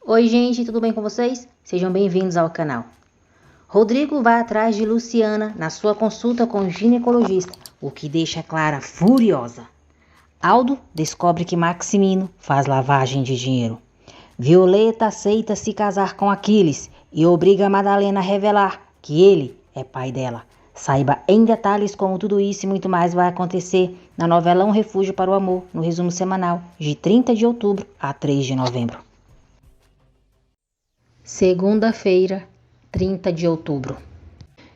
Oi gente, tudo bem com vocês? Sejam bem-vindos ao canal. Rodrigo vai atrás de Luciana na sua consulta com o ginecologista, o que deixa Clara furiosa. Aldo descobre que Maximino faz lavagem de dinheiro. Violeta aceita se casar com Aquiles e obriga Madalena a revelar que ele é pai dela. Saiba em detalhes como tudo isso e muito mais vai acontecer na novela Um Refúgio para o Amor, no resumo semanal, de 30 de outubro a 3 de novembro. Segunda-feira, 30 de outubro.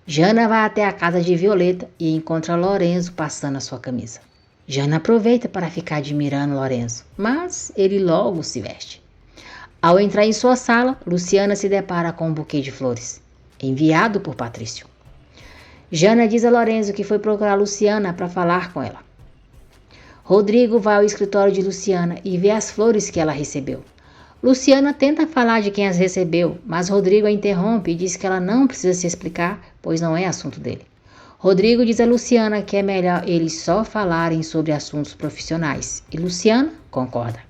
Jana vai até a casa de Violeta e encontra Lorenzo passando a sua camisa. Jana aproveita para ficar admirando Lorenzo, mas ele logo se veste. Ao entrar em sua sala, Luciana se depara com um buquê de flores, enviado por Patrício. Jana diz a Lorenzo que foi procurar Luciana para falar com ela. Rodrigo vai ao escritório de Luciana e vê as flores que ela recebeu. Luciana tenta falar de quem as recebeu, mas Rodrigo a interrompe e diz que ela não precisa se explicar, pois não é assunto dele. Rodrigo diz a Luciana que é melhor eles só falarem sobre assuntos profissionais, e Luciana concorda.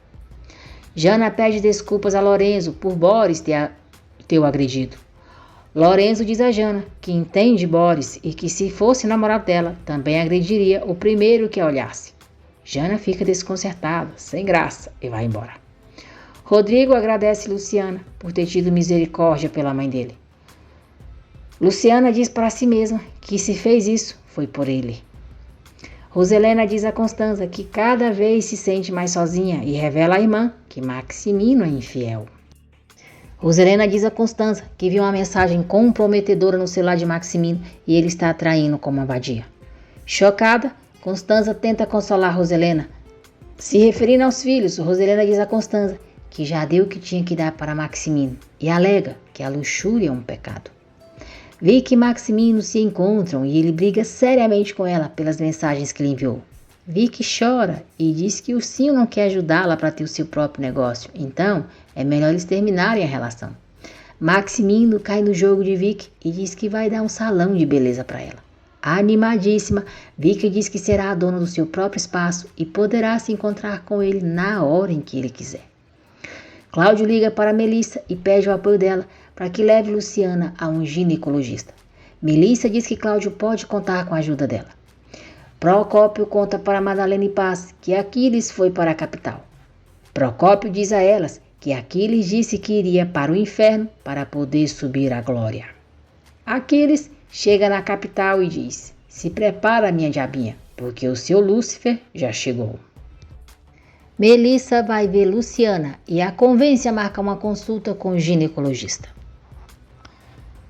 Jana pede desculpas a Lorenzo por Boris ter o agredido. Lorenzo diz a Jana que entende Boris e que se fosse namorado dela, também agrediria o primeiro que a olhasse. Jana fica desconcertada, sem graça, e vai embora. Rodrigo agradece Luciana por ter tido misericórdia pela mãe dele. Luciana diz para si mesma que se fez isso foi por ele. Roselena diz a Constanza que cada vez se sente mais sozinha e revela à irmã que Maximino é infiel. Roselena diz a Constanza que viu uma mensagem comprometedora no celular de Maximino e ele está traindo com uma vadia. Chocada, Constanza tenta consolar Roselena. Se referindo aos filhos, Roselena diz a Constanza que já deu o que tinha que dar para Maximino e alega que a luxúria é um pecado. Vicky e Maximino se encontram e ele briga seriamente com ela pelas mensagens que lhe enviou. Vicky chora e diz que o Ursinho não quer ajudá-la para ter o seu próprio negócio, então é melhor eles terminarem a relação. Maximino cai no jogo de Vicky e diz que vai dar um salão de beleza para ela. Animadíssima, Vicky diz que será a dona do seu próprio espaço e poderá se encontrar com ele na hora em que ele quiser. Cláudio liga para Melissa e pede o apoio dela para que leve Luciana a um ginecologista. Melissa diz que Cláudio pode contar com a ajuda dela. Procópio conta para Madalena e Paz que Aquiles foi para a capital. Procópio diz a elas que Aquiles disse que iria para o inferno para poder subir à glória. Aquiles chega na capital e diz: "Se prepara, minha diabinha, porque o seu Lúcifer já chegou." Melissa vai ver Luciana e a convence a marcar uma consulta com o ginecologista.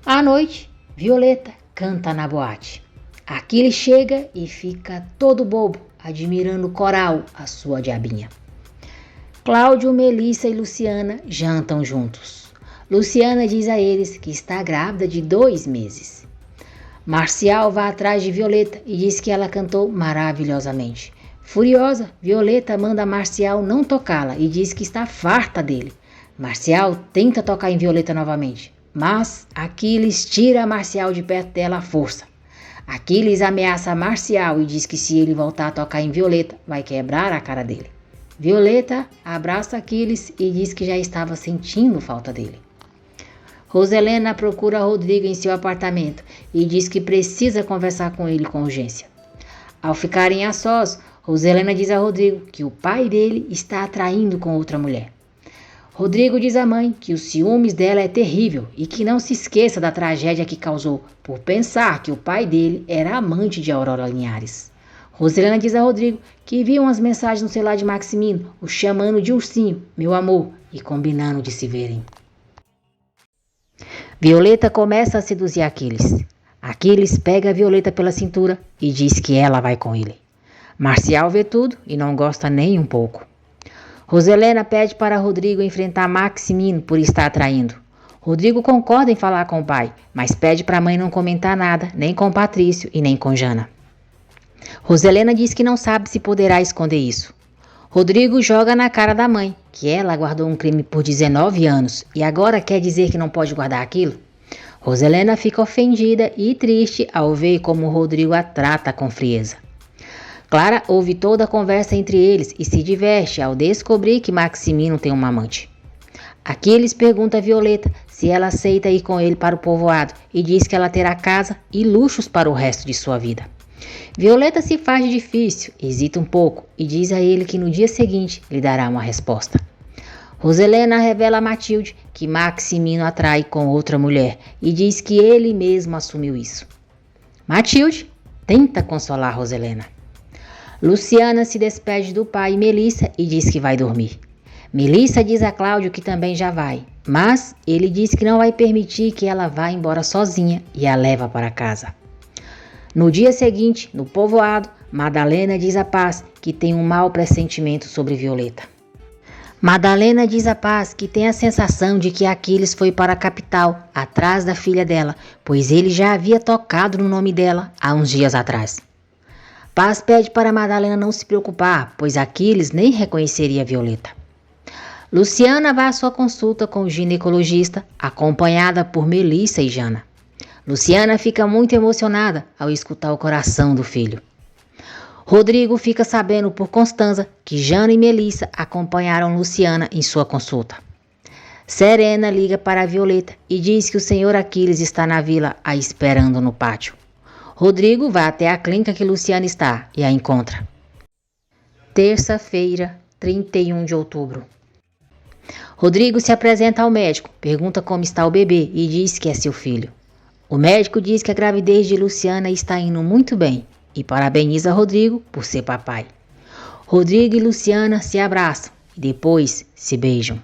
À noite, Violeta canta na boate. Aquiles chega e fica todo bobo, admirando o coral, a sua diabinha. Cláudio, Melissa e Luciana jantam juntos. Luciana diz a eles que está grávida de 2 meses. Marcial vai atrás de Violeta e diz que ela cantou maravilhosamente. Furiosa, Violeta manda Marcial não tocá-la e diz que está farta dele. Marcial tenta tocar em Violeta novamente, mas Aquiles tira Marcial de perto dela à força. Aquiles ameaça Marcial e diz que se ele voltar a tocar em Violeta, vai quebrar a cara dele. Violeta abraça Aquiles e diz que já estava sentindo falta dele. Roselena procura Rodrigo em seu apartamento e diz que precisa conversar com ele com urgência. Ao ficarem a sós, Roselena diz a Rodrigo que o pai dele está atraindo com outra mulher. Rodrigo diz à mãe que os ciúmes dela é terrível e que não se esqueça da tragédia que causou por pensar que o pai dele era amante de Aurora Linhares. Roselena diz a Rodrigo que viu umas mensagens no celular de Maximino, o chamando de ursinho, meu amor, e combinando de se verem. Violeta começa a seduzir Aquiles. Aquiles pega a Violeta pela cintura e diz que ela vai com ele. Marcial vê tudo e não gosta nem um pouco. Roselena pede para Rodrigo enfrentar Maximino por estar traindo. Rodrigo concorda em falar com o pai, mas pede para a mãe não comentar nada, nem com Patrício e nem com Jana. Roselena diz que não sabe se poderá esconder isso. Rodrigo joga na cara da mãe, que ela guardou um crime por 19 anos e agora quer dizer que não pode guardar aquilo? Roselena fica ofendida e triste ao ver como Rodrigo a trata com frieza. Clara ouve toda a conversa entre eles e se diverte ao descobrir que Maximino tem uma amante. Aquiles pergunta a Violeta se ela aceita ir com ele para o povoado e diz que ela terá casa e luxos para o resto de sua vida. Violeta se faz de difícil, hesita um pouco e diz a ele que no dia seguinte lhe dará uma resposta. Roselena revela a Matilde que Maximino atrai com outra mulher e diz que ele mesmo assumiu isso. Matilde tenta consolar Roselena. Luciana se despede do pai e Melissa e diz que vai dormir. Melissa diz a Cláudio que também já vai, mas ele diz que não vai permitir que ela vá embora sozinha e a leva para casa. No dia seguinte, no povoado, Madalena diz a Paz que tem um mau pressentimento sobre Violeta. Madalena diz a Paz que tem a sensação de que Aquiles foi para a capital, atrás da filha dela, pois ele já havia tocado no nome dela há uns dias atrás. Paz pede para Madalena não se preocupar, pois Aquiles nem reconheceria Violeta. Luciana vai à sua consulta com o ginecologista, acompanhada por Melissa e Jana. Luciana fica muito emocionada ao escutar o coração do filho. Rodrigo fica sabendo por Constanza que Jana e Melissa acompanharam Luciana em sua consulta. Serena liga para a Violeta e diz que o senhor Aquiles está na vila a esperando no pátio. Rodrigo vai até a clínica que Luciana está e a encontra. Terça-feira, 31 de outubro. Rodrigo se apresenta ao médico, pergunta como está o bebê e diz que é seu filho. O médico diz que a gravidez de Luciana está indo muito bem e parabeniza Rodrigo por ser papai. Rodrigo e Luciana se abraçam e depois se beijam.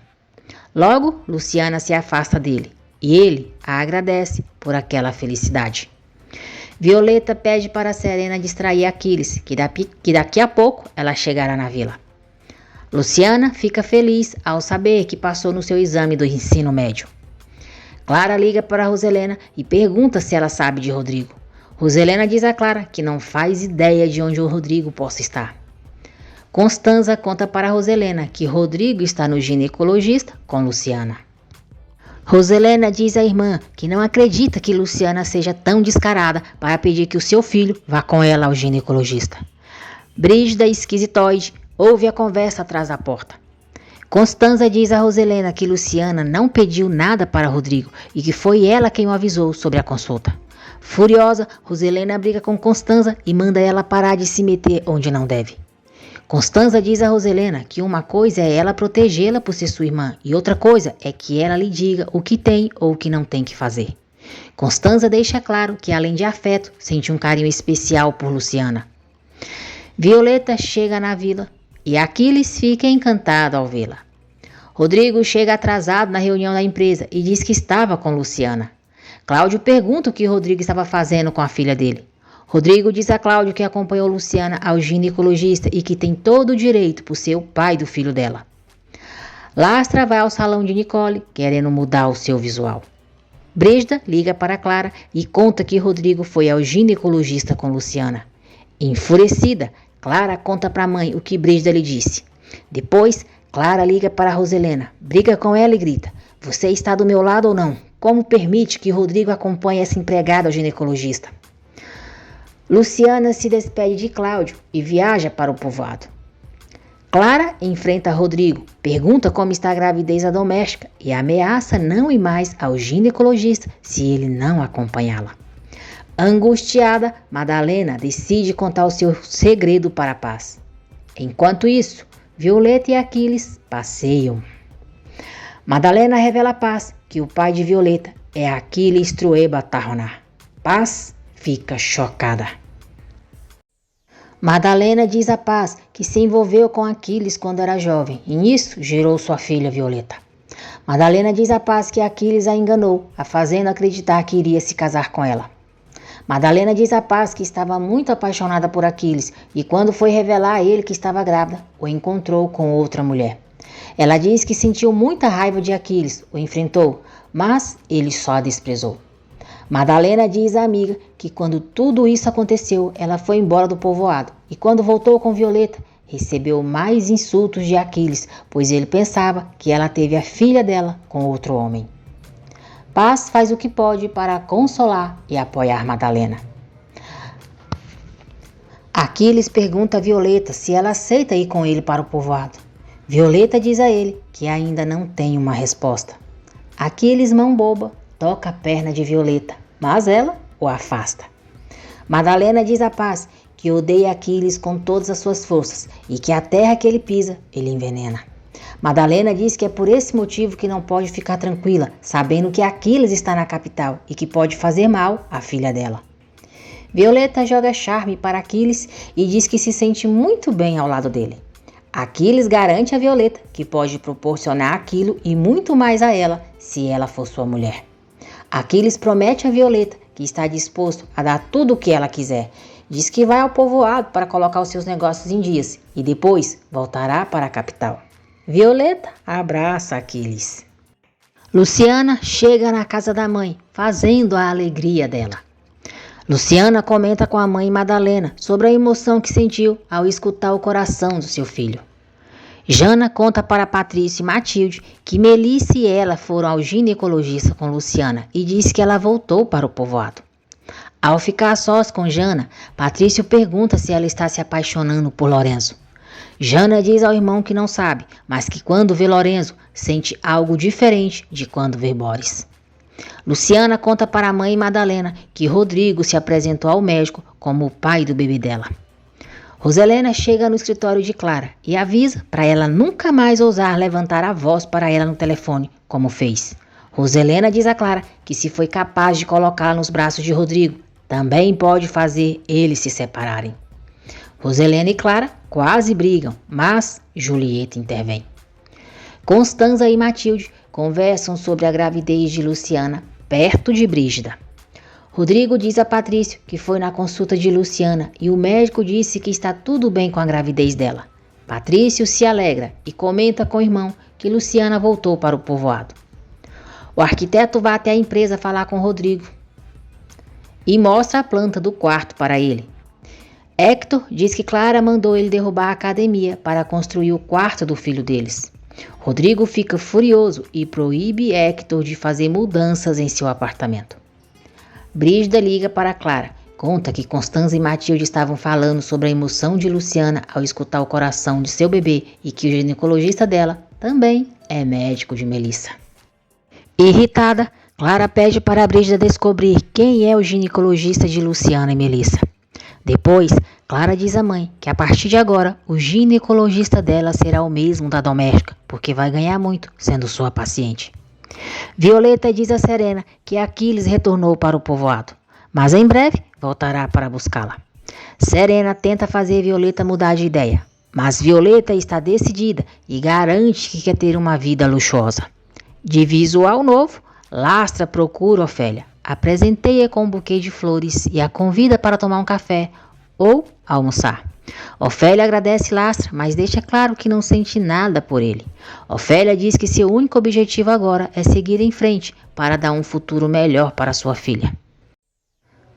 Logo, Luciana se afasta dele e ele a agradece por aquela felicidade. Violeta pede para Serena distrair Aquiles, que daqui a pouco ela chegará na vila. Luciana fica feliz ao saber que passou no seu exame do ensino médio. Clara liga para Roselena e pergunta se ela sabe de Rodrigo. Roselena diz a Clara que não faz ideia de onde o Rodrigo possa estar. Constanza conta para Roselena que Rodrigo está no ginecologista com Luciana. Roselena diz à irmã que não acredita que Luciana seja tão descarada para pedir que o seu filho vá com ela ao ginecologista. Brígida, esquisitoide, ouve a conversa atrás da porta. Constanza diz a Roselena que Luciana não pediu nada para Rodrigo e que foi ela quem o avisou sobre a consulta. Furiosa, Roselena briga com Constanza e manda ela parar de se meter onde não deve. Constanza diz a Roselena que uma coisa é ela protegê-la por ser sua irmã e outra coisa é que ela lhe diga o que tem ou o que não tem que fazer. Constanza deixa claro que, além de afeto, sente um carinho especial por Luciana. Violeta chega na vila e Aquiles fica encantado ao vê-la. Rodrigo chega atrasado na reunião da empresa e diz que estava com Luciana. Cláudio pergunta o que Rodrigo estava fazendo com a filha dele. Rodrigo diz a Cláudio que acompanhou Luciana ao ginecologista e que tem todo o direito por ser o pai do filho dela. Lastra vai ao salão de Nicole, querendo mudar o seu visual. Brígida liga para Clara e conta que Rodrigo foi ao ginecologista com Luciana. Enfurecida, Clara conta para a mãe o que Brígida lhe disse. Depois, Clara liga para Roselena, briga com ela e grita: "Você está do meu lado ou não? Como permite que Rodrigo acompanhe essa empregada ao ginecologista?" Luciana se despede de Cláudio e viaja para o povoado. Clara enfrenta Rodrigo, pergunta como está a gravidez da doméstica e ameaça não ir mais ao ginecologista se ele não acompanhá-la. Angustiada, Madalena decide contar o seu segredo para a Paz. Enquanto isso, Violeta e Aquiles passeiam. Madalena revela a Paz que o pai de Violeta é Aquiles Trueba Tarronar. Paz fica chocada. Madalena diz a Paz que se envolveu com Aquiles quando era jovem e nisso gerou sua filha Violeta. Madalena diz a Paz que Aquiles a enganou, a fazendo acreditar que iria se casar com ela. Madalena diz a Paz que estava muito apaixonada por Aquiles e quando foi revelar a ele que estava grávida, o encontrou com outra mulher. Ela diz que sentiu muita raiva de Aquiles, o enfrentou, mas ele só a desprezou. Madalena diz à amiga que quando tudo isso aconteceu, ela foi embora do povoado e quando voltou com Violeta, recebeu mais insultos de Aquiles, pois ele pensava que ela teve a filha dela com outro homem. Paz faz o que pode para consolar e apoiar Madalena. Aquiles pergunta a Violeta se ela aceita ir com ele para o povoado. Violeta diz a ele que ainda não tem uma resposta. Aquiles, mão boba, toca a perna de Violeta, mas ela o afasta. Madalena diz a Paz que odeia Aquiles com todas as suas forças e que a terra que ele pisa, ele envenena. Madalena diz que é por esse motivo que não pode ficar tranquila, sabendo que Aquiles está na capital e que pode fazer mal à filha dela. Violeta joga charme para Aquiles e diz que se sente muito bem ao lado dele. Aquiles garante a Violeta que pode proporcionar aquilo e muito mais a ela se ela for sua mulher. Aquiles promete a Violeta que está disposto a dar tudo o que ela quiser. Diz que vai ao povoado para colocar os seus negócios em dias e depois voltará para a capital. Violeta abraça Aquiles. Luciana chega na casa da mãe, fazendo a alegria dela. Luciana comenta com a mãe Madalena sobre a emoção que sentiu ao escutar o coração do seu filho. Jana conta para Patrícia e Matilde que Melissa e ela foram ao ginecologista com Luciana e diz que ela voltou para o povoado. Ao ficar sós com Jana, Patrício pergunta se ela está se apaixonando por Lorenzo. Jana diz ao irmão que não sabe, mas que quando vê Lorenzo, sente algo diferente de quando vê Boris. Luciana conta para a mãe Madalena que Rodrigo se apresentou ao médico como o pai do bebê dela. Roselena chega no escritório de Clara e avisa para ela nunca mais ousar levantar a voz para ela no telefone, como fez. Roselena diz a Clara que se foi capaz de colocá-la nos braços de Rodrigo, também pode fazer eles se separarem. Roselena e Clara quase brigam, mas Julieta intervém. Constanza e Matilde conversam sobre a gravidez de Luciana perto de Brígida. Rodrigo diz a Patrício que foi na consulta de Luciana e o médico disse que está tudo bem com a gravidez dela. Patrício se alegra e comenta com o irmão que Luciana voltou para o povoado. O arquiteto vai até a empresa falar com Rodrigo e mostra a planta do quarto para ele. Hector diz que Clara mandou ele derrubar a academia para construir o quarto do filho deles. Rodrigo fica furioso e proíbe Hector de fazer mudanças em seu apartamento. Brígida liga para Clara, conta que Constanza e Matilde estavam falando sobre a emoção de Luciana ao escutar o coração de seu bebê e que o ginecologista dela também é médico de Melissa. Irritada, Clara pede para Brígida descobrir quem é o ginecologista de Luciana e Melissa. Depois, Clara diz à mãe que a partir de agora o ginecologista dela será o mesmo da doméstica, porque vai ganhar muito sendo sua paciente. Violeta diz a Serena que Aquiles retornou para o povoado, mas em breve voltará para buscá-la. Serena tenta fazer Violeta mudar de ideia, mas Violeta está decidida e garante que quer ter uma vida luxuosa. De visual novo, Lastra procura Ofélia, apresenteia com um buquê de flores e a convida para tomar um café ou almoçar. Ofélia agradece Lastra, mas deixa claro que não sente nada por ele. Ofélia diz que seu único objetivo agora é seguir em frente para dar um futuro melhor para sua filha.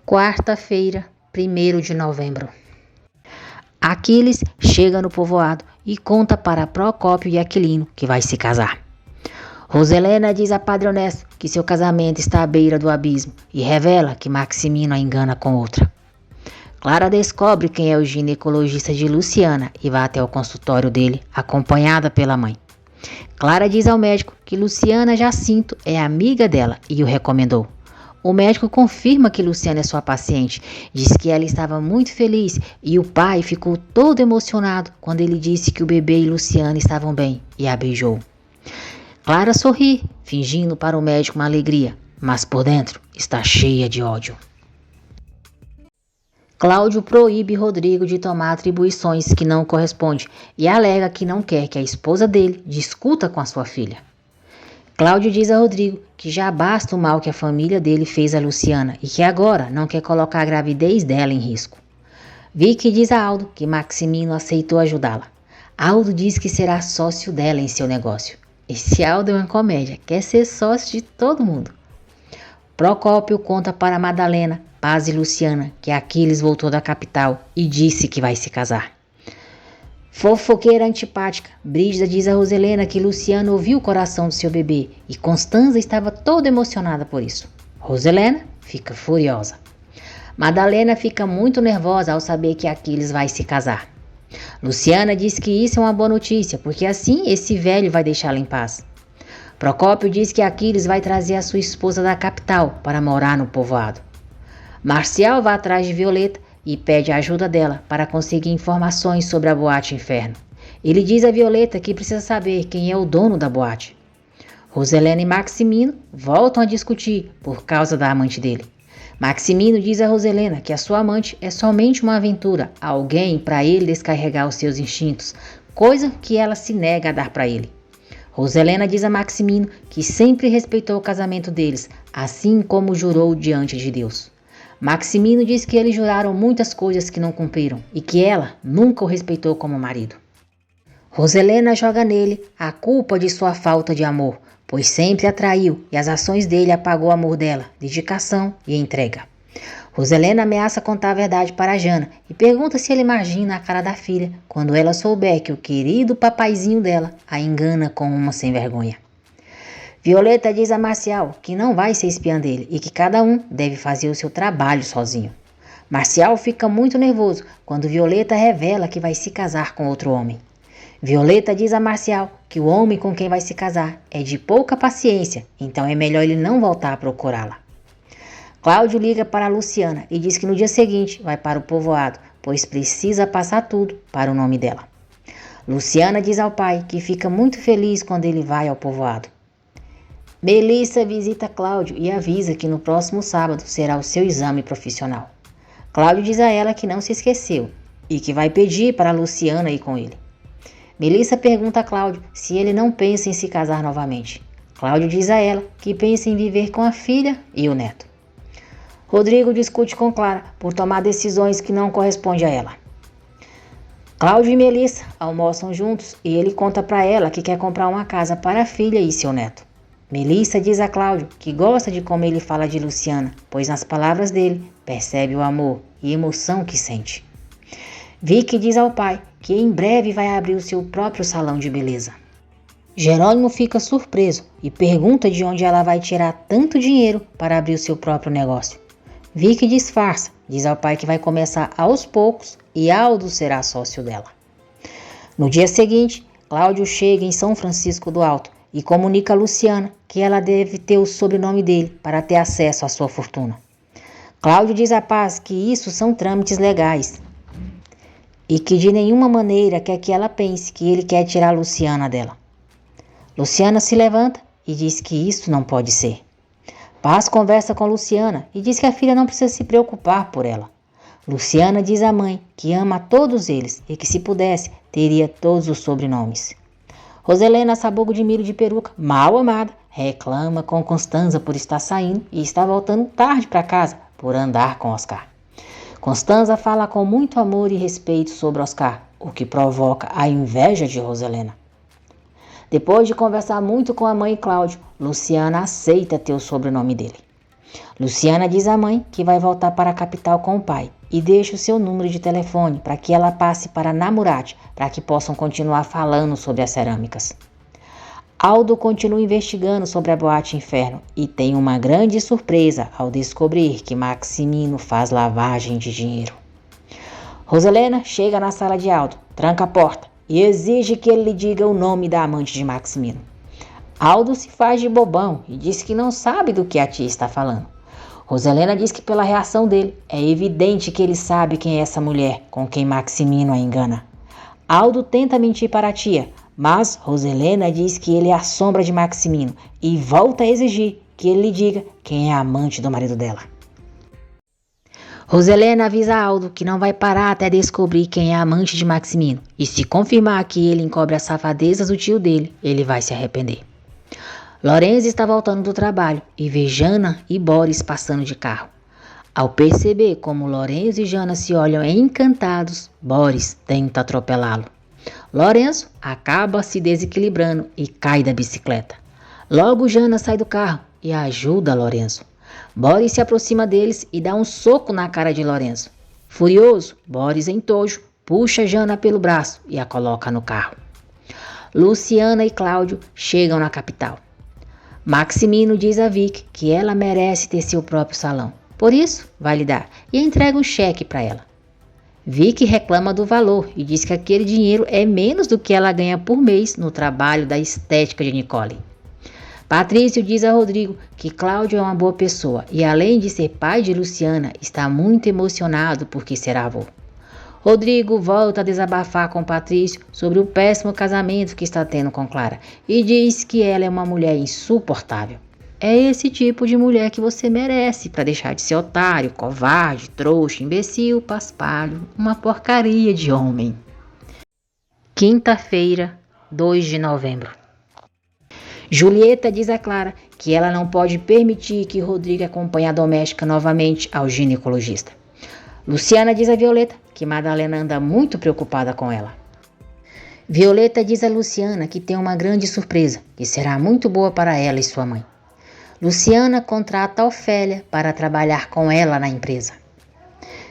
Quarta-feira, 1º de novembro. Aquiles chega no povoado e conta para Procópio e Aquilino que vai se casar. Roselena diz a Padre Honesto que seu casamento está à beira do abismo e revela que Maximino a engana com outra. Clara descobre quem é o ginecologista de Luciana e vai até o consultório dele, acompanhada pela mãe. Clara diz ao médico que Luciana Jacinto é amiga dela e o recomendou. O médico confirma que Luciana é sua paciente, diz que ela estava muito feliz e o pai ficou todo emocionado quando ele disse que o bebê e Luciana estavam bem e a beijou. Clara sorri, fingindo para o médico uma alegria, mas por dentro está cheia de ódio. Cláudio proíbe Rodrigo de tomar atribuições que não correspondem e alega que não quer que a esposa dele discuta com a sua filha. Cláudio diz a Rodrigo que já basta o mal que a família dele fez a Luciana e que agora não quer colocar a gravidez dela em risco. Vicky diz a Aldo que Maximino aceitou ajudá-la. Aldo diz que será sócio dela em seu negócio. Esse Aldo é uma comédia, quer ser sócio de todo mundo. Procópio conta para Madalena, Paz e Luciana que Aquiles voltou da capital e disse que vai se casar. Fofoqueira antipática, Brígida diz a Roselena que Luciana ouviu o coração do seu bebê e Constanza estava toda emocionada por isso. Roselena fica furiosa. Madalena fica muito nervosa ao saber que Aquiles vai se casar. Luciana diz que isso é uma boa notícia, porque assim esse velho vai deixá-la em paz. Procópio diz que Aquiles vai trazer a sua esposa da capital para morar no povoado. Marcial vai atrás de Violeta e pede a ajuda dela para conseguir informações sobre a boate Inferno. Ele diz a Violeta que precisa saber quem é o dono da boate. Roselena e Maximino voltam a discutir por causa da amante dele. Maximino diz a Roselena que a sua amante é somente uma aventura, alguém para ele descarregar os seus instintos, coisa que ela se nega a dar para ele. Roselena diz a Maximino que sempre respeitou o casamento deles, assim como jurou diante de Deus. Maximino diz que eles juraram muitas coisas que não cumpriram e que ela nunca o respeitou como marido. Roselena joga nele a culpa de sua falta de amor, pois sempre a traiu e as ações dele apagou o amor dela, dedicação e entrega. Roselena ameaça contar a verdade para Jana e pergunta se ele imagina a cara da filha quando ela souber que o querido papaizinho dela a engana com uma sem vergonha. Violeta diz a Marcial que não vai ser espiã dele e que cada um deve fazer o seu trabalho sozinho. Marcial fica muito nervoso quando Violeta revela que vai se casar com outro homem. Violeta diz a Marcial que o homem com quem vai se casar é de pouca paciência, então é melhor ele não voltar a procurá-la. Cláudio liga para Luciana e diz que no dia seguinte vai para o povoado, pois precisa passar tudo para o nome dela. Luciana diz ao pai que fica muito feliz quando ele vai ao povoado. Melissa visita Cláudio e avisa que no próximo sábado será o seu exame profissional. Cláudio diz a ela que não se esqueceu e que vai pedir para Luciana ir com ele. Melissa pergunta a Cláudio se ele não pensa em se casar novamente. Cláudio diz a ela que pensa em viver com a filha e o neto. Rodrigo discute com Clara por tomar decisões que não correspondem a ela. Cláudio e Melissa almoçam juntos e ele conta para ela que quer comprar uma casa para a filha e seu neto. Melissa diz a Cláudio que gosta de como ele fala de Luciana, pois nas palavras dele percebe o amor e emoção que sente. Vicky diz ao pai que em breve vai abrir o seu próprio salão de beleza. Jerônimo fica surpreso e pergunta de onde ela vai tirar tanto dinheiro para abrir o seu próprio negócio. Vicky disfarça, diz ao pai que vai começar aos poucos e Aldo será sócio dela. No dia seguinte, Cláudio chega em São Francisco do Alto e comunica a Luciana que ela deve ter o sobrenome dele para ter acesso à sua fortuna. Cláudio diz a Paz que isso são trâmites legais e que de nenhuma maneira quer que ela pense que ele quer tirar a Luciana dela. Luciana se levanta e diz que isso não pode ser. Paz conversa com Luciana e diz que a filha não precisa se preocupar por ela. Luciana diz à mãe que ama a todos eles e que se pudesse teria todos os sobrenomes. Roselena, sabugo de milho de peruca, mal amada, reclama com Constanza por estar saindo e está voltando tarde para casa por andar com Oscar. Constanza fala com muito amor e respeito sobre Oscar, o que provoca a inveja de Roselena. Depois de conversar muito com a mãe Cláudio, Luciana aceita ter o sobrenome dele. Luciana diz à mãe que vai voltar para a capital com o pai e deixa o seu número de telefone para que ela passe para Namurate, para que possam continuar falando sobre as cerâmicas. Aldo continua investigando sobre a boate Inferno e tem uma grande surpresa ao descobrir que Maximino faz lavagem de dinheiro. Roselena chega na sala de Aldo, tranca a porta e exige que ele lhe diga o nome da amante de Maximino. Aldo se faz de bobão e diz que não sabe do que a tia está falando. Roselena diz que pela reação dele é evidente que ele sabe quem é essa mulher com quem Maximino a engana. Aldo tenta mentir para a tia, mas Roselena diz que ele é a sombra de Maximino e volta a exigir que ele lhe diga quem é a amante do marido dela. Roselena avisa Aldo que não vai parar até descobrir quem é a amante de Maximino e se confirmar que ele encobre as safadezas do tio dele, ele vai se arrepender. Lorenzo está voltando do trabalho e vê Jana e Boris passando de carro. Ao perceber como Lorenzo e Jana se olham encantados, Boris tenta atropelá-lo. Lorenzo acaba se desequilibrando e cai da bicicleta. Logo Jana sai do carro e ajuda Lorenzo. Boris se aproxima deles e dá um soco na cara de Lorenzo. Furioso, Boris em tojo puxa Jana pelo braço e a coloca no carro. Luciana e Cláudio chegam na capital. Maximino diz a Vicky que ela merece ter seu próprio salão. Por isso, vai lhe dar e entrega um cheque para ela. Vicky reclama do valor e diz que aquele dinheiro é menos do que ela ganha por mês no trabalho da estética de Nicole. Patrício diz a Rodrigo que Cláudio é uma boa pessoa e, além de ser pai de Luciana, está muito emocionado porque será avô. Rodrigo volta a desabafar com Patrício sobre o péssimo casamento que está tendo com Clara e diz que ela é uma mulher insuportável. É esse tipo de mulher que você merece para deixar de ser otário, covarde, trouxa, imbecil, paspalho, uma porcaria de homem. Quinta-feira, 2 de novembro. Julieta diz a Clara que ela não pode permitir que Rodrigo acompanhe a doméstica novamente ao ginecologista. Luciana diz a Violeta que Madalena anda muito preocupada com ela. Violeta diz a Luciana que tem uma grande surpresa, que será muito boa para ela e sua mãe. Luciana contrata Ofélia para trabalhar com ela na empresa.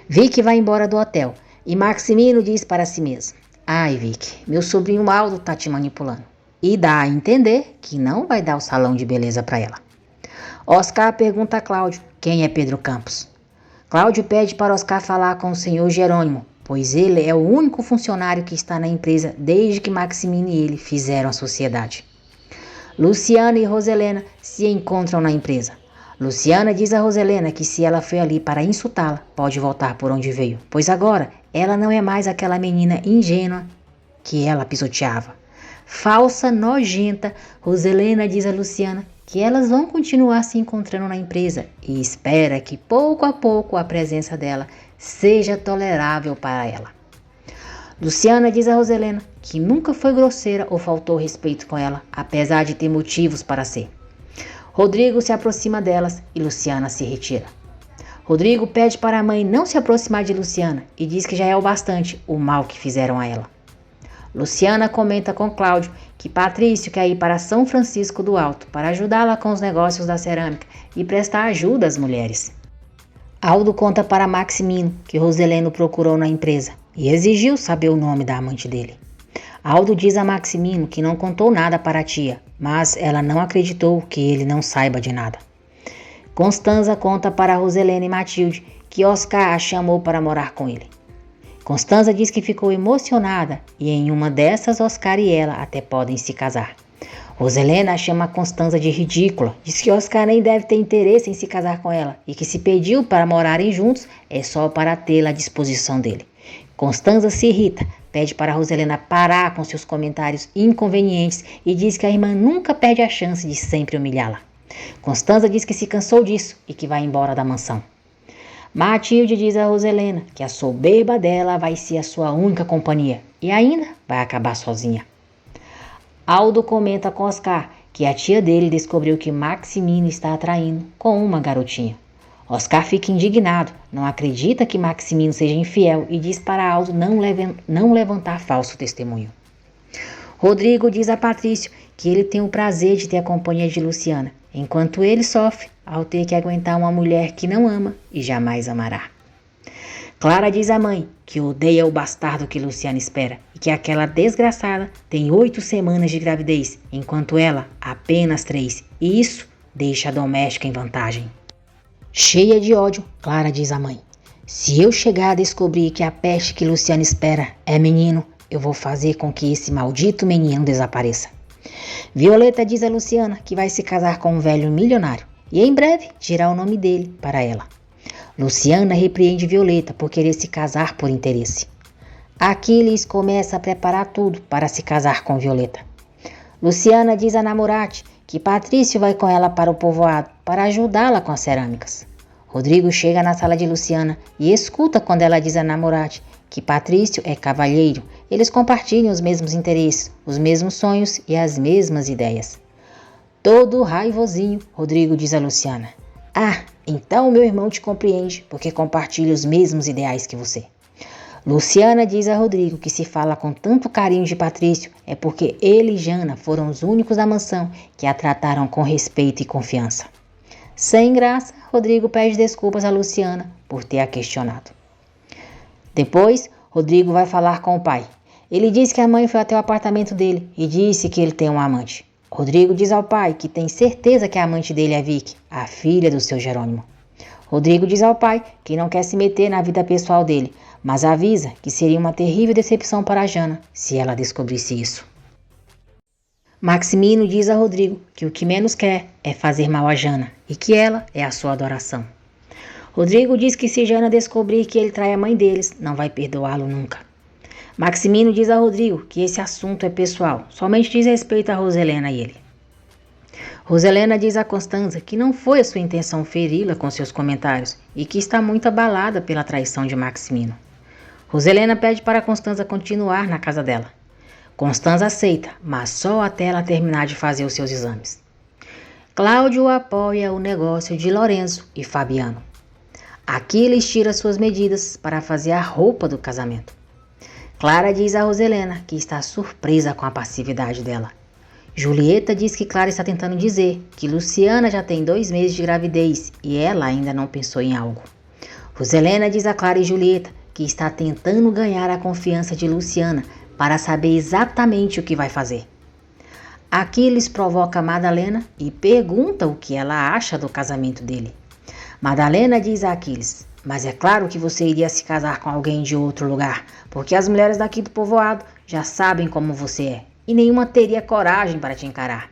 Vicky vai embora do hotel e Maximino diz para si mesmo: Ai, Vicky, meu sobrinho Aldo tá te manipulando. E dá a entender que não vai dar o salão de beleza para ela. Oscar pergunta a Cláudio quem é Pedro Campos. Cláudio pede para Oscar falar com o senhor Jerônimo, pois ele é o único funcionário que está na empresa desde que Maximino e ele fizeram a sociedade. Luciana e Roselena se encontram na empresa. Luciana diz a Roselena que se ela foi ali para insultá-la, pode voltar por onde veio, pois agora ela não é mais aquela menina ingênua que ela pisoteava. Falsa, nojenta, Roselena diz a Luciana que elas vão continuar se encontrando na empresa e espera que pouco a pouco a presença dela seja tolerável para ela. Luciana diz a Roselena que nunca foi grosseira ou faltou respeito com ela, apesar de ter motivos para ser. Rodrigo se aproxima delas e Luciana se retira. Rodrigo pede para a mãe não se aproximar de Luciana e diz que já é o bastante o mal que fizeram a ela. Luciana comenta com Cláudio que Patrício quer ir para São Francisco do Alto para ajudá-la com os negócios da cerâmica e prestar ajuda às mulheres. Aldo conta para Maximino que Roseleno procurou na empresa e exigiu saber o nome da amante dele. Aldo diz a Maximino que não contou nada para a tia, mas ela não acreditou que ele não saiba de nada. Constanza conta para Roselena e Matilde que Oscar a chamou para morar com ele. Constanza diz que ficou emocionada e em uma dessas Oscar e ela até podem se casar. Roselena chama Constanza de ridícula, diz que Oscar nem deve ter interesse em se casar com ela e que se pediu para morarem juntos é só para tê-la à disposição dele. Constanza se irrita, pede para Roselena parar com seus comentários inconvenientes e diz que a irmã nunca perde a chance de sempre humilhá-la. Constanza diz que se cansou disso e que vai embora da mansão. Matilde diz a Roselena que a soberba dela vai ser a sua única companhia e ainda vai acabar sozinha. Aldo comenta com Oscar que a tia dele descobriu que Maximino está atraindo com uma garotinha. Oscar fica indignado, não acredita que Maximino seja infiel e diz para Aldo não levantar falso testemunho. Rodrigo diz a Patrício que ele tem o prazer de ter a companhia de Luciana, enquanto ele sofre ao ter que aguentar uma mulher que não ama e jamais amará. Clara diz à mãe que odeia o bastardo que Luciana espera e que aquela desgraçada tem 8 semanas de gravidez, enquanto ela apenas 3, e isso deixa a doméstica em vantagem. Cheia de ódio, Clara diz à mãe: se eu chegar a descobrir que a peste que Luciana espera é menino, eu vou fazer com que esse maldito menino desapareça. Violeta diz a Luciana que vai se casar com um velho milionário e em breve dirá o nome dele para ela. Luciana repreende Violeta por querer se casar por interesse. Aquiles começa a preparar tudo para se casar com Violeta. Luciana diz a Namorate que Patrício vai com ela para o povoado para ajudá-la com as cerâmicas. Rodrigo chega na sala de Luciana e escuta quando ela diz a Namorate que Patrício é cavalheiro, eles compartilham os mesmos interesses, os mesmos sonhos e as mesmas ideias. Todo raivosinho, Rodrigo diz a Luciana: ah, então meu irmão te compreende, porque compartilha os mesmos ideais que você. Luciana diz a Rodrigo que se fala com tanto carinho de Patrício é porque ele e Jana foram os únicos da mansão que a trataram com respeito e confiança. Sem graça, Rodrigo pede desculpas a Luciana por ter a questionado. Depois, Rodrigo vai falar com o pai. Ele diz que a mãe foi até o apartamento dele e disse que ele tem um amante. Rodrigo diz ao pai que tem certeza que a amante dele é Vicky, a filha do seu Jerônimo. Rodrigo diz ao pai que não quer se meter na vida pessoal dele, mas avisa que seria uma terrível decepção para Jana se ela descobrisse isso. Maximino diz a Rodrigo que o que menos quer é fazer mal a Jana e que ela é a sua adoração. Rodrigo diz que se Jana descobrir que ele trai a mãe deles, não vai perdoá-lo nunca. Maximino diz a Rodrigo que esse assunto é pessoal, somente diz respeito a Roselena e ele. Roselena diz a Constanza que não foi a sua intenção feri-la com seus comentários e que está muito abalada pela traição de Maximino. Roselena pede para Constanza continuar na casa dela. Constanza aceita, mas só até ela terminar de fazer os seus exames. Cláudio apoia o negócio de Lorenzo e Fabiano. Aquiles tira suas medidas para fazer a roupa do casamento. Clara diz a Roselena que está surpresa com a passividade dela. Julieta diz que Clara está tentando dizer que Luciana já tem 2 meses de gravidez e ela ainda não pensou em algo. Roselena diz a Clara e Julieta que está tentando ganhar a confiança de Luciana para saber exatamente o que vai fazer. Aquiles provoca Madalena e pergunta o que ela acha do casamento dele. Madalena diz a Aquiles: mas é claro que você iria se casar com alguém de outro lugar, porque as mulheres daqui do povoado já sabem como você é, e nenhuma teria coragem para te encarar.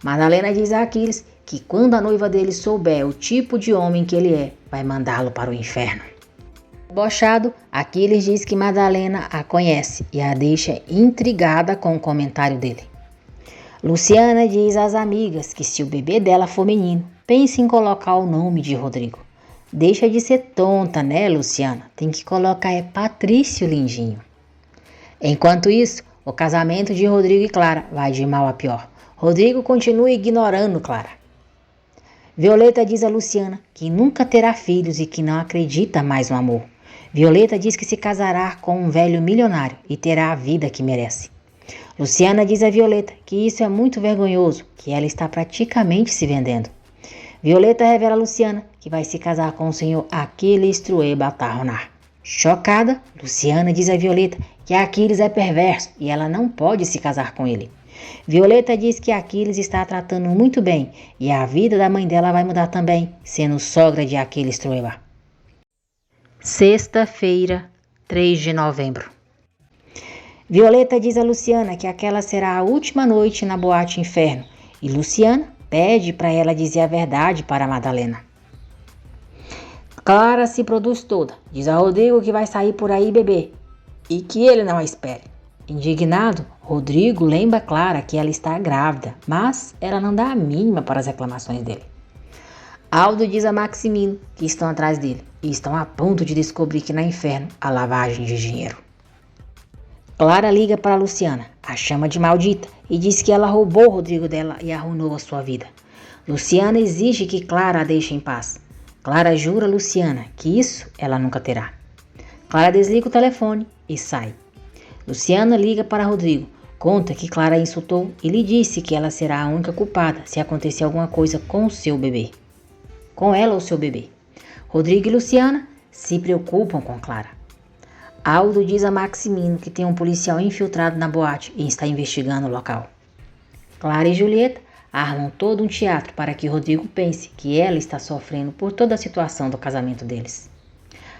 Madalena diz a Aquiles que quando a noiva dele souber o tipo de homem que ele é, vai mandá-lo para o inferno. Debochado, Aquiles diz que Madalena a conhece e a deixa intrigada com o comentário dele. Luciana diz às amigas que se o bebê dela for menino, pense em colocar o nome de Rodrigo. Deixa de ser tonta, né, Luciana? Tem que colocar Patrício Lindinho. Enquanto isso, o casamento de Rodrigo e Clara vai de mal a pior. Rodrigo continua ignorando Clara. Violeta diz a Luciana que nunca terá filhos e que não acredita mais no amor. Violeta diz que se casará com um velho milionário e terá a vida que merece. Luciana diz a Violeta que isso é muito vergonhoso, que ela está praticamente se vendendo. Violeta revela a Luciana que vai se casar com o senhor Aquiles Trueba Batarronar. Chocada, Luciana diz a Violeta que Aquiles é perverso e ela não pode se casar com ele. Violeta diz que Aquiles está a tratando muito bem e a vida da mãe dela vai mudar também, sendo sogra de Aquiles Trueba. Sexta-feira, 3 de novembro. Violeta diz a Luciana que aquela será a última noite na boate Inferno e Luciana pede para ela dizer a verdade para Madalena. Clara se produz toda, diz a Rodrigo que vai sair por aí beber e que ele não a espere. Indignado, Rodrigo lembra Clara que ela está grávida, mas ela não dá a mínima para as reclamações dele. Aldo diz a Maximino que estão atrás dele e estão a ponto de descobrir que na Inferno há lavagem de dinheiro. Clara liga para Luciana, a chama de maldita, e diz que ela roubou o Rodrigo dela e arruinou a sua vida. Luciana exige que Clara a deixe em paz. Clara jura a Luciana que isso ela nunca terá. Clara desliga o telefone e sai. Luciana liga para Rodrigo, conta que Clara a insultou e lhe disse que ela será a única culpada se acontecer alguma coisa com o seu bebê. Com ela ou seu bebê. Rodrigo e Luciana se preocupam com Clara. Aldo diz a Maximino que tem um policial infiltrado na boate e está investigando o local. Clara e Julieta armam todo um teatro para que Rodrigo pense que ela está sofrendo por toda a situação do casamento deles.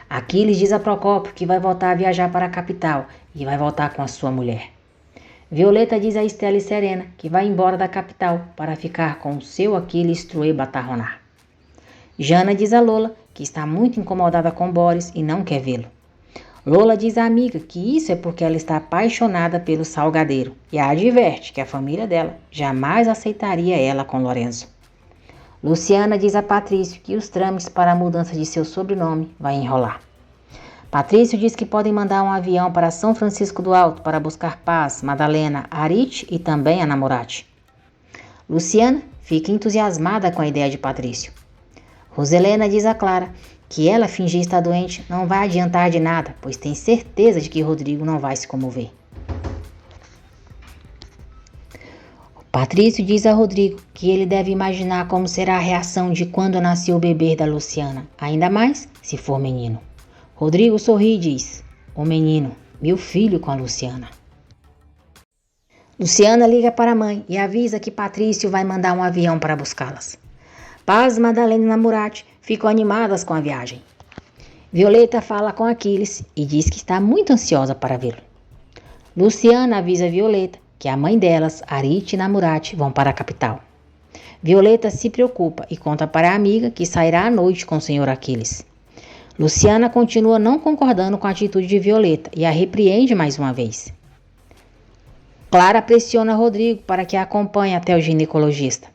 Aquiles diz a Procópio que vai voltar a viajar para a capital e vai voltar com a sua mulher. Violeta diz a Estela e Serena que vai embora da capital para ficar com o seu Aquiles Trueba Batarronar. Jana diz a Lola que está muito incomodada com Boris e não quer vê-lo. Lola diz à amiga que isso é porque ela está apaixonada pelo salgadeiro e a adverte que a família dela jamais aceitaria ela com Lorenzo. Luciana diz a Patrício que os trâmites para a mudança de seu sobrenome vai enrolar. Patrício diz que podem mandar um avião para São Francisco do Alto para buscar Paz, Madalena, Arite e também a Namorate. Luciana fica entusiasmada com a ideia de Patrício. Roselena diz a Clara que ela fingir estar doente não vai adiantar de nada, pois tem certeza de que Rodrigo não vai se comover. Patrício diz a Rodrigo que ele deve imaginar como será a reação de quando nascer o bebê da Luciana, ainda mais se for menino. Rodrigo sorri e diz: "O menino, meu filho com a Luciana." Luciana liga para a mãe e avisa que Patrício vai mandar um avião para buscá-las. Paz, Madalena e Namorate ficam animadas com a viagem. Violeta fala com Aquiles e diz que está muito ansiosa para vê-lo. Luciana avisa Violeta que a mãe delas, Arite e Namurate, vão para a capital. Violeta se preocupa e conta para a amiga que sairá à noite com o Sr. Aquiles. Luciana continua não concordando com a atitude de Violeta e a repreende mais uma vez. Clara pressiona Rodrigo para que a acompanhe até o ginecologista.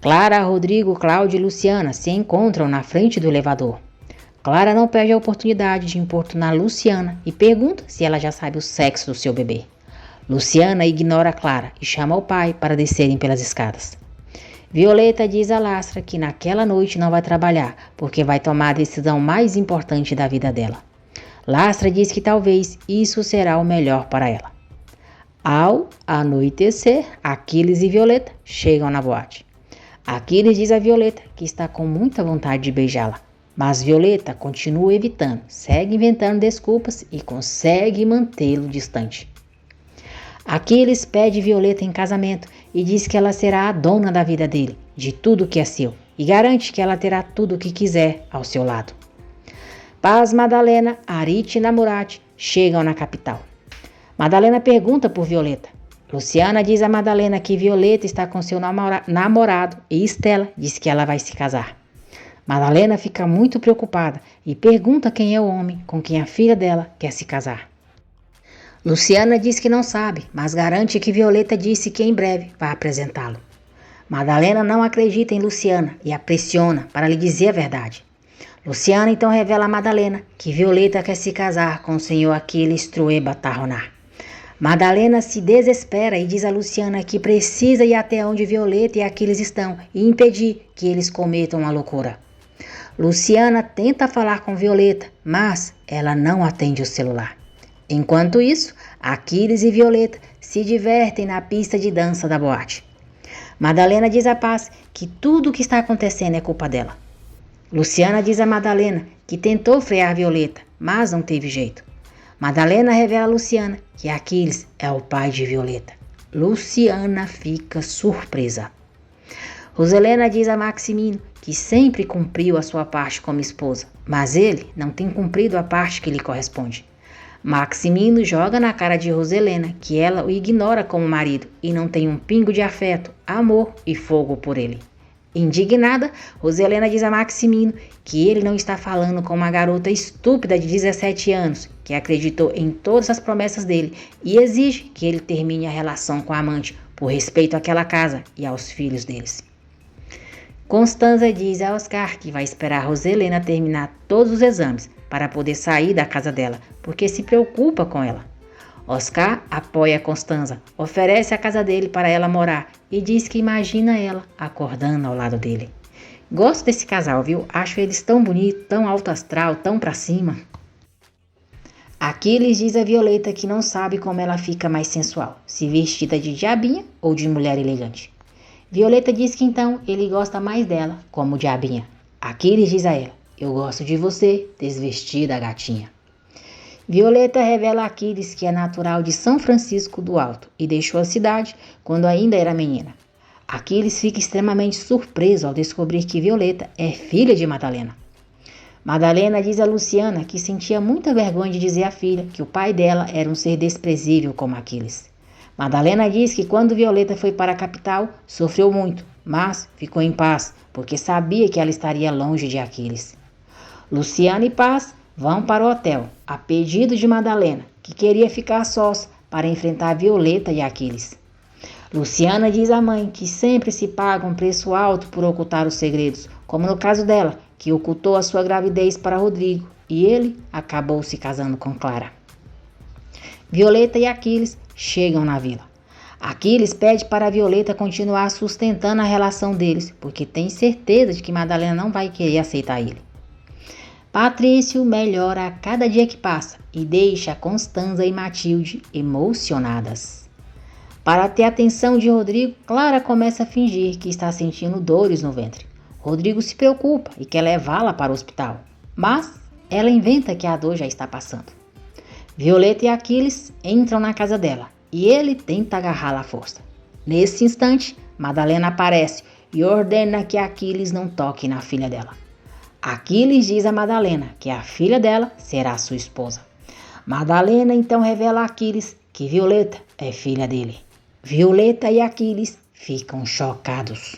Clara, Rodrigo, Cláudia e Luciana se encontram na frente do elevador. Clara não perde a oportunidade de importunar Luciana e pergunta se ela já sabe o sexo do seu bebê. Luciana ignora Clara e chama o pai para descerem pelas escadas. Violeta diz a Lastra que naquela noite não vai trabalhar porque vai tomar a decisão mais importante da vida dela. Lastra diz que talvez isso será o melhor para ela. Ao anoitecer, Aquiles e Violeta chegam na boate. Aquiles diz a Violeta que está com muita vontade de beijá-la, mas Violeta continua evitando, segue inventando desculpas e consegue mantê-lo distante. Aquiles pede Violeta em casamento e diz que ela será a dona da vida dele, de tudo que é seu, e garante que ela terá tudo o que quiser ao seu lado. Paz, Madalena, Arite e Namurate chegam na capital. Madalena pergunta por Violeta. Luciana diz a Madalena que Violeta está com seu namorado e Estela diz que ela vai se casar. Madalena fica muito preocupada e pergunta quem é o homem com quem a filha dela quer se casar. Luciana diz que não sabe, mas garante que Violeta disse que em breve vai apresentá-lo. Madalena não acredita em Luciana e a pressiona para lhe dizer a verdade. Luciana então revela a Madalena que Violeta quer se casar com o Sr. Aquiles Trueba Tarronar. Madalena se desespera e diz a Luciana que precisa ir até onde Violeta e Aquiles estão e impedir que eles cometam a loucura. Luciana tenta falar com Violeta, mas ela não atende o celular. Enquanto isso, Aquiles e Violeta se divertem na pista de dança da boate. Madalena diz a Paz que tudo o que está acontecendo é culpa dela. Luciana diz a Madalena que tentou frear Violeta, mas não teve jeito. Madalena revela a Luciana que Aquiles é o pai de Violeta. Luciana fica surpresa. Roselena diz a Maximino que sempre cumpriu a sua parte como esposa, mas ele não tem cumprido a parte que lhe corresponde. Maximino joga na cara de Roselena que ela o ignora como marido e não tem um pingo de afeto, amor e fogo por ele. Indignada, Roselena diz a Maximino que ele não está falando com uma garota estúpida de 17 anos que acreditou em todas as promessas dele e exige que ele termine a relação com a amante por respeito àquela casa e aos filhos deles. Constanza diz a Oscar que vai esperar Roselena terminar todos os exames para poder sair da casa dela, porque se preocupa com ela. Oscar apoia Constanza, oferece a casa dele para ela morar e diz que imagina ela acordando ao lado dele. Gosto desse casal, viu? Acho eles tão bonitos, tão alto astral, tão pra cima. Aquiles diz a Violeta que não sabe como ela fica mais sensual, se vestida de diabinha ou de mulher elegante. Violeta diz que então ele gosta mais dela como diabinha. Aquiles diz a ela: eu gosto de você desvestida, gatinha. Violeta revela a Aquiles que é natural de São Francisco do Alto e deixou a cidade quando ainda era menina. Aquiles fica extremamente surpreso ao descobrir que Violeta é filha de Madalena. Madalena diz a Luciana que sentia muita vergonha de dizer à filha que o pai dela era um ser desprezível como Aquiles. Madalena diz que quando Violeta foi para a capital, sofreu muito, mas ficou em paz, porque sabia que ela estaria longe de Aquiles. Luciana e Paz vão para o hotel, a pedido de Madalena, que queria ficar sós para enfrentar Violeta e Aquiles. Luciana diz à mãe que sempre se paga um preço alto por ocultar os segredos, como no caso dela, que ocultou a sua gravidez para Rodrigo, e ele acabou se casando com Clara. Violeta e Aquiles chegam na vila. Aquiles pede para Violeta continuar sustentando a relação deles, porque tem certeza de que Madalena não vai querer aceitar ele. Patrício melhora a cada dia que passa e deixa Constanza e Matilde emocionadas. Para ter a atenção de Rodrigo, Clara começa a fingir que está sentindo dores no ventre. Rodrigo se preocupa e quer levá-la para o hospital, mas ela inventa que a dor já está passando. Violeta e Aquiles entram na casa dela e ele tenta agarrá-la à força. Nesse instante, Madalena aparece e ordena que Aquiles não toque na filha dela. Aquiles diz a Madalena que a filha dela será sua esposa. Madalena então revela a Aquiles que Violeta é filha dele. Violeta e Aquiles ficam chocados.